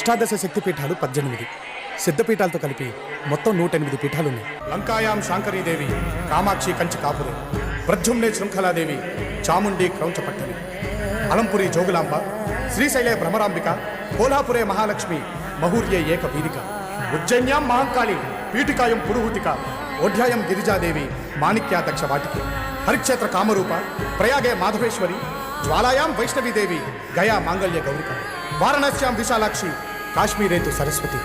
అష్టాదశ శక్తిపీఠాలు 18, సిద్ధపీఠాలతో కలిపి మొత్తం 108 పీఠాలున్నాయి. లంకాయాం శాంకరీదేవి కామాక్షి కంచి కాపురే, ప్రద్యుమ్నే శృంఖలాదేవి చాముండి క్రౌంచపట్టని, అలంపురి జోగులాంబ, శ్రీశైలే భ్రమరాంబిక, కోల్హాపురే మహాలక్ష్మి మహూర్యే ఏక వీరిక, ఉజ్జయిన్యాం మహంకాళి పీఠికాయం పురుహూతిక, ఓఢ్యాయం గిరిజాదేవి మాణిక్యా దక్ష వాటికి, హరిక్షేత్ర కామరూప, ప్రయాగే మాధవేశ్వరి, జ్వాలాయాం వైష్ణవీదేవి గయా మాంగళ్య గౌరిక, వారణాస్యాం విశాలాక్షి కాశ్మీరేతు సరస్వతి.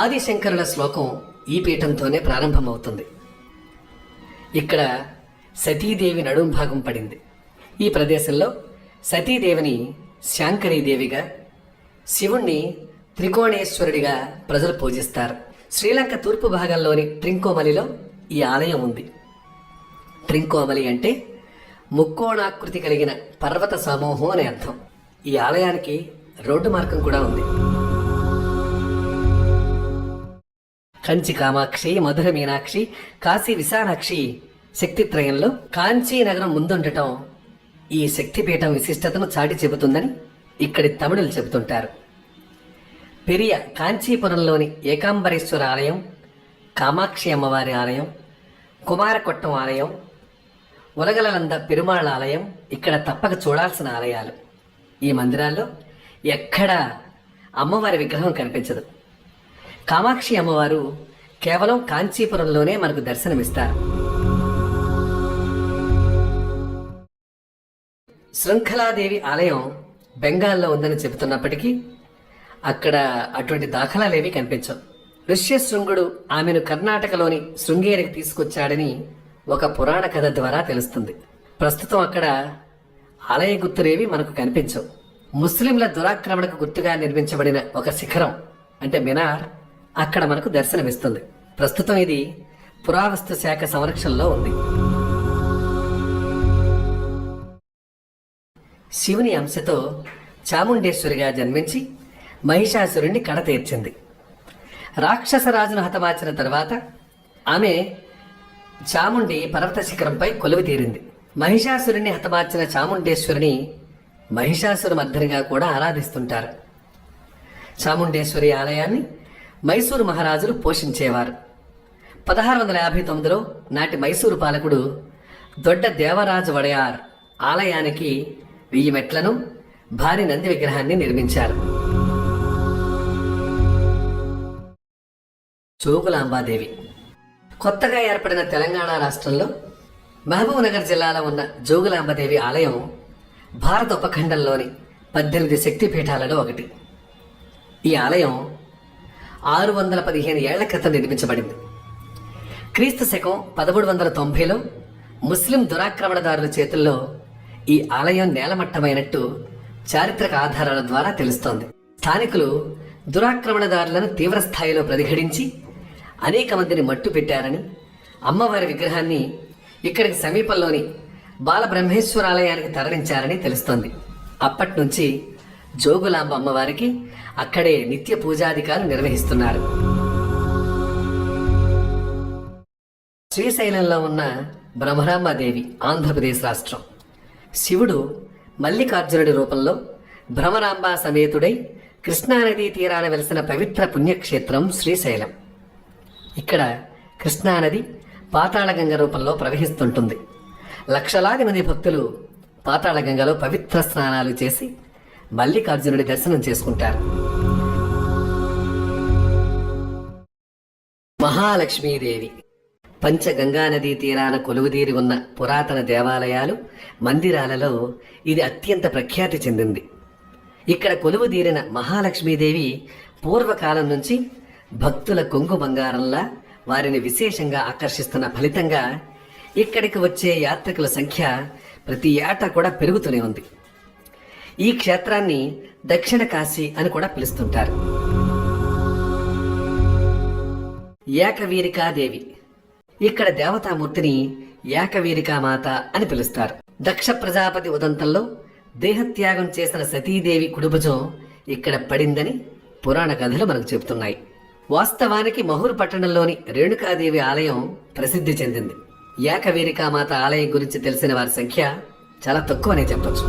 ఆదిశంకరుల శ్లోకం ఈ పీఠంతోనే ప్రారంభమవుతుంది. ఇక్కడ సతీదేవి నడుం భాగం పడింది. ఈ ప్రదేశంలో సతీదేవిని శాంకరీదేవిగా, శివుణ్ణి త్రికోణేశ్వరుడిగా ప్రజలు పూజిస్తారు. శ్రీలంక తూర్పు భాగంలోని ట్రింకోమలిలో ఈ ఆలయం ఉంది. ట్రింకోమలి అంటే ముక్కోణాకృతి కలిగిన పర్వత సమూహం అనే అర్థం. ఈ ఆలయానికి రోడ్డు మార్గం కూడా ఉంది. కంచి కామాక్షి, మధుర మీనాక్షి, కాశీ విశాలాక్షి శక్తిత్రయంలో కాంచీ నగరం ముందుండటం ఈ శక్తిపీఠం విశిష్టతను చాటి చెబుతుందని ఇక్కడి తమిళులు చెబుతుంటారు. పెరియ కాంచీపురంలోని ఏకాంబరేశ్వర ఆలయం, కామాక్షి అమ్మవారి ఆలయం, కుమారకొట్టం ఆలయం, ఉలగలలంద పెరుమాళ్ ఆలయం ఇక్కడ తప్పక చూడాల్సిన ఆలయాలు. ఈ మందిరాల్లో ఎక్కడా అమ్మవారి విగ్రహం కనిపించదు. కామాక్షి అమ్మవారు కేవలం కాంచీపురంలోనే మనకు దర్శనమిస్తారు. శృంఖలాదేవి ఆలయం బెంగాల్లో ఉందని చెబుతున్నప్పటికీ అక్కడ అటువంటి దాఖలాలేవి కనిపించవు. ఋష్యశృంగుడు ఆమెను కర్ణాటకలోని శృంగేరికి తీసుకొచ్చాడని ఒక పురాణ కథ ద్వారా తెలుస్తుంది. ప్రస్తుతం అక్కడ ఆలయ గుర్తులేవి మనకు కనిపించవు. ముస్లింల దురాక్రమణకు గుర్తుగా నిర్మించబడిన ఒక శిఖరం అంటే మినార్ అక్కడ మనకు దర్శనమిస్తుంది. ప్రస్తుతం ఇది పురావస్తు శాఖ సంరక్షణలో ఉంది. శివుని అంశతో చాముండేశ్వరిగా జన్మించి మహిషాసురుణ్ణి కడతీర్చింది. రాక్షసరాజును హతమార్చిన తర్వాత ఆమె చాముండి పర్వత శిఖరంపై కొలువు తీరింది. మహిషాసురుణ్ణి హతమార్చిన చాముండేశ్వరిని మహిషాసుర మర్దనిగా కూడా ఆరాధిస్తుంటారు. చాముండేశ్వరి ఆలయాన్ని మైసూరు మహారాజులు పోషించేవారు. 1659లో నాటి మైసూరు పాలకుడు దొడ్డ దేవరాజు వడయార్ ఆలయానికి 1000 మెట్లను, భారీ నంది విగ్రహాన్ని నిర్మించారు. జోగులాంబాదేవి కొత్తగా ఏర్పడిన తెలంగాణ రాష్ట్రంలో మహబూబ్ నగర్ జిల్లాలో ఉన్న జోగులాంబదేవి ఆలయం భారత ఉపఖండంలోని 18 శక్తిపీఠాలలో ఒకటి. ఈ ఆలయం 615 ఏళ్ల క్రితం నిర్మించబడింది. క్రీస్తు శకం 1390లో ముస్లిం దురాక్రమణదారుల చేతుల్లో ఈ ఆలయం నేలమట్టమైనట్టు చారిత్రక ఆధారాల ద్వారా తెలుస్తోంది. స్థానికులు దురాక్రమణదారులను తీవ్ర స్థాయిలో ప్రతిఘటించి అనేక మందిని మట్టు పెట్టారని, అమ్మవారి విగ్రహాన్ని ఇక్కడికి సమీపంలోని బాలబ్రహ్మేశ్వర ఆలయానికి తరలించారని తెలుస్తోంది. అప్పటి నుంచి జోగులాంబ అమ్మవారికి అక్కడే నిత్య పూజాధికారులు నిర్వహిస్తున్నారు. శ్రీశైలంలో ఉన్న భ్రమరాంబాదేవి ఆంధ్రప్రదేశ్ రాష్ట్రం. శివుడు మల్లికార్జునుడి రూపంలో భ్రమరాంబ సమేతుడై కృష్ణానదీ తీరాన వెలిసిన పవిత్ర పుణ్యక్షేత్రం శ్రీశైలం. ఇక్కడ కృష్ణానది పాతాళగంగ రూపంలో ప్రవహిస్తుంటుంది. లక్షలాది మంది భక్తులు పాతాళగంగలో పవిత్ర స్నానాలు చేసి మల్లికార్జునుడి దర్శనం చేసుకుంటారు. మహాలక్ష్మీదేవి పంచగంగా నదీ తీరాన కొలువుదీరి ఉన్న పురాతన దేవాలయాలు, మందిరాలలో ఇది అత్యంత ప్రఖ్యాతి చెందింది. ఇక్కడ కొలువుదీరిన మహాలక్ష్మీదేవి పూర్వకాలం నుంచి భక్తుల కొంగు బంగారంలా వారిని విశేషంగా ఆకర్షిస్తున్న ఫలితంగా ఇక్కడికి వచ్చే యాత్రికుల సంఖ్య ప్రతి ఏటా కూడా పెరుగుతూనే ఉంది. ఈ క్షేత్రాన్ని దక్షిణ కాశీ అని కూడా పిలుస్తుంటారు. ఏకవీరికాదేవి, ఇక్కడ దేవతామూర్తిని ఏకవీరికామాత అని పిలుస్తారు. దక్ష ప్రజాపతి ఉదంతంలో దేహత్యాగం చేసిన సతీదేవి కుడిభుజం ఇక్కడ పడిందని పురాణ కథలు మనకు చెబుతున్నాయి. వాస్తవానికి మహూర్ పట్టణంలోని రేణుకాదేవి ఆలయం ప్రసిద్ధి చెందింది. ఏకవీరికామాత ఆలయం గురించి తెలిసిన వారి సంఖ్య చాలా తక్కువనే చెప్పొచ్చు.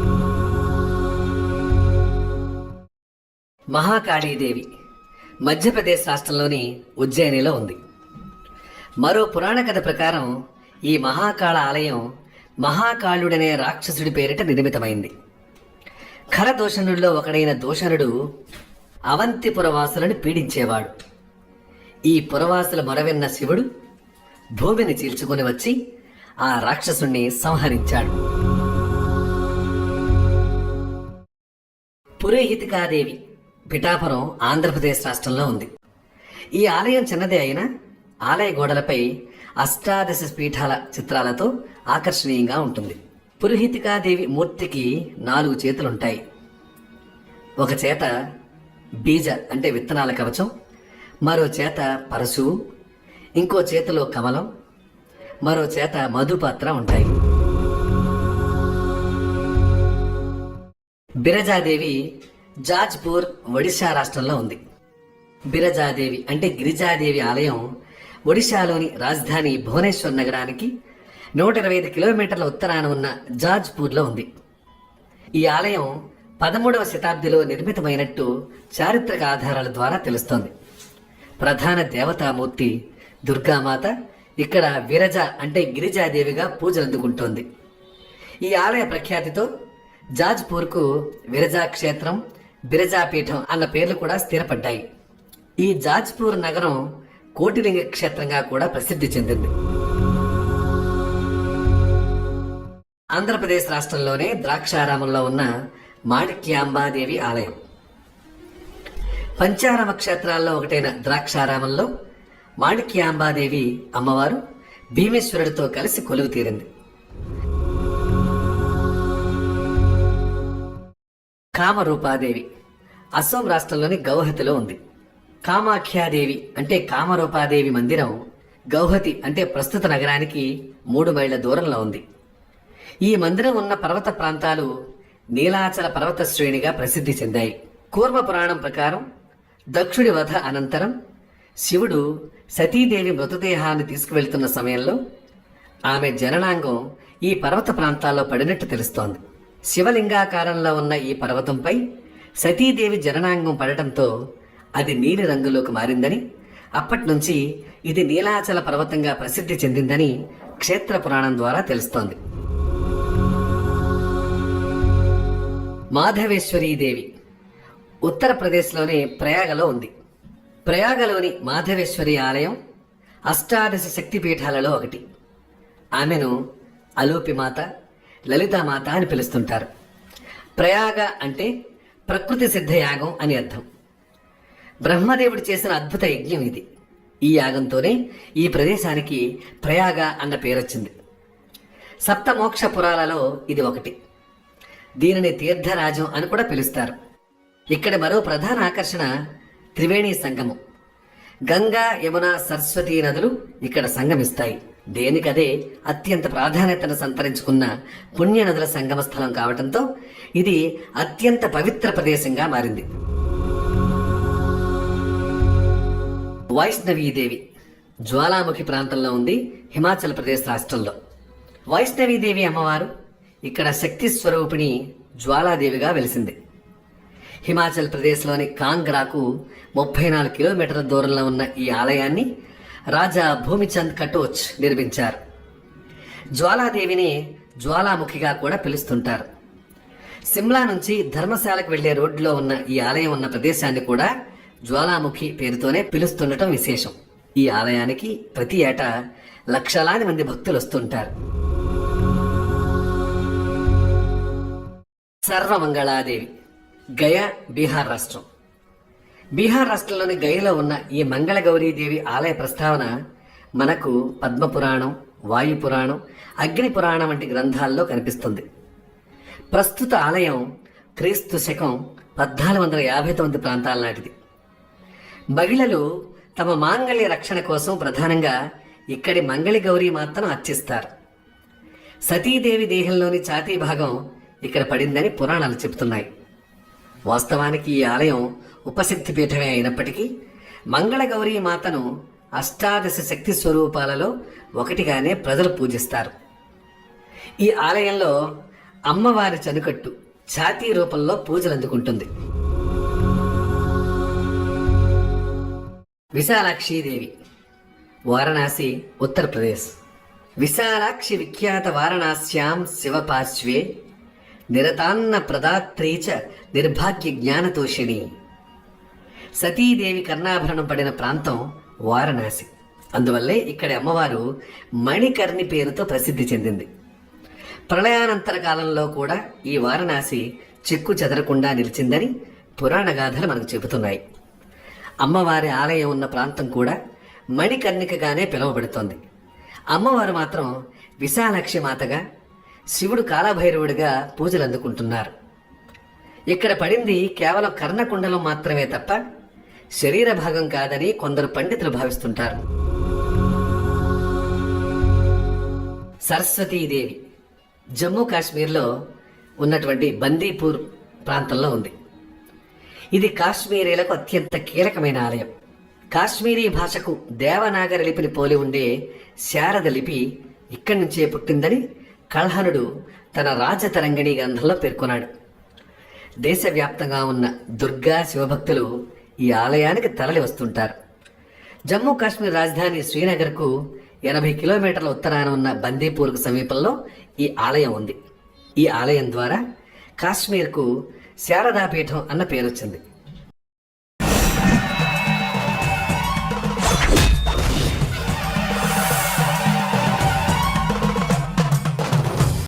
మహాకాళీదేవి మధ్యప్రదేశ్ రాష్ట్రంలోని ఉజ్జయినిలో ఉంది. మరో పురాణ కథ ప్రకారం ఈ మహాకాళ ఆలయం మహాకాళుడనే రాక్షసుడి పేరిట నిర్మితమైంది. ఖరదోషణుల్లో ఒకడైన దోషణుడు అవంతిపురవాసులను పీడించేవాడు. ఈ పురవాసుల మొరవిన్న శివుడు భూమిని చీల్చుకుని వచ్చి ఆ రాక్షసుణ్ణి సంహరించాడు. పురోహితికాదేవి పిఠాపురం ఆంధ్రప్రదేశ్ రాష్ట్రంలో ఉంది. ఈ ఆలయం చిన్నదే అయినా ఆలయ గోడలపై అష్టాదశ పీఠాల చిత్రాలతో ఆకర్షణీయంగా ఉంటుంది. పురోహితికాదేవి మూర్తికి 4 చేతులుంటాయి. ఒక చేత బీజ అంటే విత్తనాల కవచం, మరో చేత పరశువు, ఇంకో చేతిలో కమలం, మరో చేత మధుపాత్ర ఉంటాయి. బిరజాదేవి జాజ్పూర్ ఒడిశా రాష్ట్రంలో ఉంది. బిరజాదేవి అంటే గిరిజాదేవి ఆలయం ఒడిశాలోని రాజధాని భువనేశ్వర్ నగరానికి 125 కిలోమీటర్ల ఉత్తరాన ఉన్న జాజ్పూర్లో ఉంది. ఈ ఆలయం 13వ శతాబ్దిలో నిర్మితమైనట్టు చారిత్రక ఆధారాల ద్వారా తెలుస్తోంది. ప్రధాన దేవతామూర్తి దుర్గామాత ఇక్కడ విరజ అంటే గిరిజాదేవిగా పూజలందుకుంటోంది. ఈ ఆలయ ప్రఖ్యాతితో జాజ్పూర్కు విరజా క్షేత్రం, బిరజాపీఠం అన్న పేర్లు కూడా స్థిరపడ్డాయి. ఈ జాజ్పూర్ నగరం కోటిలింగ క్షేత్రంగా కూడా ప్రసిద్ధి చెందింది. ఆంధ్రప్రదేశ్ రాష్ట్రంలోనే ద్రాక్షారామంలో ఉన్న మాణిక్యాంబాదేవి ఆలయం. పంచారామ క్షేత్రాల్లో ఒకటైన ద్రాక్షారామంలో మాణిక్యాంబాదేవి అమ్మవారు భీమేశ్వరుడితో కలిసి కొలువు తీరింది. కామరూపాదేవి అస్సాం రాష్ట్రంలోని గౌహతిలో ఉంది. కామాఖ్యాదేవి అంటే కామరూపాదేవి మందిరం గౌహతి అంటే ప్రస్తుత నగరానికి 3 మైళ్ళ దూరంలో ఉంది. ఈ మందిరం ఉన్న పర్వత ప్రాంతాలు నీలాచల పర్వత శ్రేణిగా ప్రసిద్ధి చెందాయి. కూర్మ పురాణం ప్రకారం దక్షుడి వధ అనంతరం శివుడు సతీదేవి మృతదేహాన్ని తీసుకువెళ్తున్న సమయంలో ఆమె జననాంగం ఈ పర్వత ప్రాంతాల్లో పడినట్టు తెలుస్తోంది. శివలింగాకారంలో ఉన్న ఈ పర్వతంపై సతీదేవి జననాంగం పడటంతో అది నీలి రంగులోకి మారిందని, అప్పటి నుంచి ఇది నీలాచల పర్వతంగా ప్రసిద్ధి చెందిందని క్షేత్ర పురాణం ద్వారా తెలుస్తోంది. మాధవేశ్వరీదేవి ఉత్తరప్రదేశ్లోని ప్రయాగలో ఉంది. ప్రయాగలోని మాధవేశ్వరి ఆలయం అష్టాదశ శక్తిపీఠాలలో ఒకటి. ఆమెను అలోపిమాత, లలితామాత అని పిలుస్తుంటారు. ప్రయాగ అంటే ప్రకృతి సిద్ధయాగం అని అర్థం. బ్రహ్మదేవుడు చేసిన అద్భుత యజ్ఞం ఇది. ఈ యాగంతోనే ఈ ప్రదేశానికి ప్రయాగ అన్న పేరొచ్చింది. సప్తమోక్ష పురాలలో ఇది ఒకటి. దీనిని తీర్థరాజం అని కూడా పిలుస్తారు. ఇక్కడ మరో ప్రధాన ఆకర్షణ త్రివేణి సంగమం. గంగా, యమున, సరస్వతీ నదులు ఇక్కడ సంగమిస్తాయి. దేనికదే అత్యంత ప్రాధాన్యతను సంతరించుకున్న పుణ్య నదుల సంగమ స్థలం కావటంతో ఇది అత్యంత పవిత్ర ప్రదేశంగా మారింది. వైష్ణవీదేవి జ్వాలాముఖి ప్రాంతంలో ఉంది, హిమాచల్ ప్రదేశ్ రాష్ట్రంలో. వైష్ణవీదేవి అమ్మవారు ఇక్కడ శక్తి స్వరూపిణి జ్వాలాదేవిగా వెలిసింది. హిమాచల్ ప్రదేశ్లోని కాంగ్రాకు 34 కిలోమీటర్ల దూరంలో ఉన్న ఈ ఆలయాన్ని రాజా భూమిచంద్ కటోచ్ నిర్మించారు. జ్వాలాదేవిని జ్వాలాముఖిగా కూడా పిలుస్తుంటారు. సిమ్లా నుంచి ధర్మశాలకు వెళ్లే రోడ్డులో ఉన్న ఈ ఆలయం ఉన్న ప్రదేశాన్ని కూడా జ్వాలాముఖి పేరుతోనే పిలుస్తుండటం విశేషం. ఈ ఆలయానికి ప్రతి ఏటా లక్షలాది మంది భక్తులు వస్తుంటారు. సర్వమంగళాదేవి, గయా, బీహార్ రాష్ట్రం. బీహార్ రాష్ట్రంలోని గయలో ఉన్న ఈ మంగళగౌరీదేవి ఆలయ ప్రస్తావన మనకు పద్మపురాణం, వాయుపురాణం, అగ్ని పురాణం వంటి గ్రంథాల్లో కనిపిస్తుంది. ప్రస్తుత ఆలయం క్రీస్తు శకం 1459 ప్రాంతాల నాటిది. మహిళలు తమ మాంగళ్య రక్షణ కోసం ప్రధానంగా ఇక్కడి మంగళి గౌరీ మాతను అర్చిస్తారు. సతీదేవి దేహంలోని ఛాతీ భాగం ఇక్కడ పడిందని పురాణాలు చెబుతున్నాయి. వాస్తవానికి ఈ ఆలయం ఉపశక్తి పీఠమే అయినప్పటికీ మంగళగౌరీ మాతను అష్టాదశ శక్తి స్వరూపాలలో ఒకటిగానే ప్రజలు పూజిస్తారు. ఈ ఆలయంలో అమ్మవారి చనుకట్టు ఛాతీ రూపంలో పూజలు అందుకుంటుంది. విశాలాక్షీదేవి, వారణాసి, ఉత్తరప్రదేశ్. విశాలాక్షి విఖ్యాత వారణాస్యాం శివపార్శ్వే నిరతాన్న ప్రదాత్రీ చ నిర్భాగ్య జ్ఞానతోషిణి. సతీదేవి కర్ణాభరణం పడిన ప్రాంతం వారణాసి. అందువల్లే ఇక్కడి అమ్మవారు మణికర్ణి పేరుతో ప్రసిద్ధి చెందింది. ప్రళయానంతర కాలంలో కూడా ఈ వారణాసి చెక్కు చెదరకుండా నిలిచిందని పురాణ గాథలు మనకు చెబుతున్నాయి. అమ్మవారి ఆలయం ఉన్న ప్రాంతం కూడా మణికర్ణికగానే పిలువబడుతోంది. అమ్మవారు మాత్రం విశాలాక్షి మాతగా, శివుడు కాలభైరవుడిగా పూజలు అందుకుంటున్నారు. ఇక్కడ పడింది కేవలం కర్ణకుండలం మాత్రమే తప్ప శరీర భాగం కాదని కొందరు పండితులు భావిస్తుంటారు. సరస్వతీదేవి జమ్మూ కాశ్మీర్లో ఉన్నటువంటి బందీపూర్ ప్రాంతంలో ఉంది. ఇది కాశ్మీరీలకు అత్యంత కీలకమైన ఆలయం. కాశ్మీరీ భాషకు దేవనాగరి లిపిని పోలి ఉండే శారద లిపి ఇక్కడి నుంచే పుట్టిందని కల్హనుడు తన రాజతరంగిణి గ్రంథంలో పేర్కొన్నాడు. దేశవ్యాప్తంగా ఉన్న దుర్గా శివభక్తులు ఈ ఆలయానికి తరలి వస్తుంటారు. జమ్మూ కాశ్మీర్ రాజధాని శ్రీనగర్కు 80 కిలోమీటర్ల ఉత్తరాన ఉన్న బందీపూర్కు సమీపంలో ఈ ఆలయం ఉంది. ఈ ఆలయం ద్వారా కాశ్మీర్కు శారదాపీఠం అన్న పేరు వచ్చింది.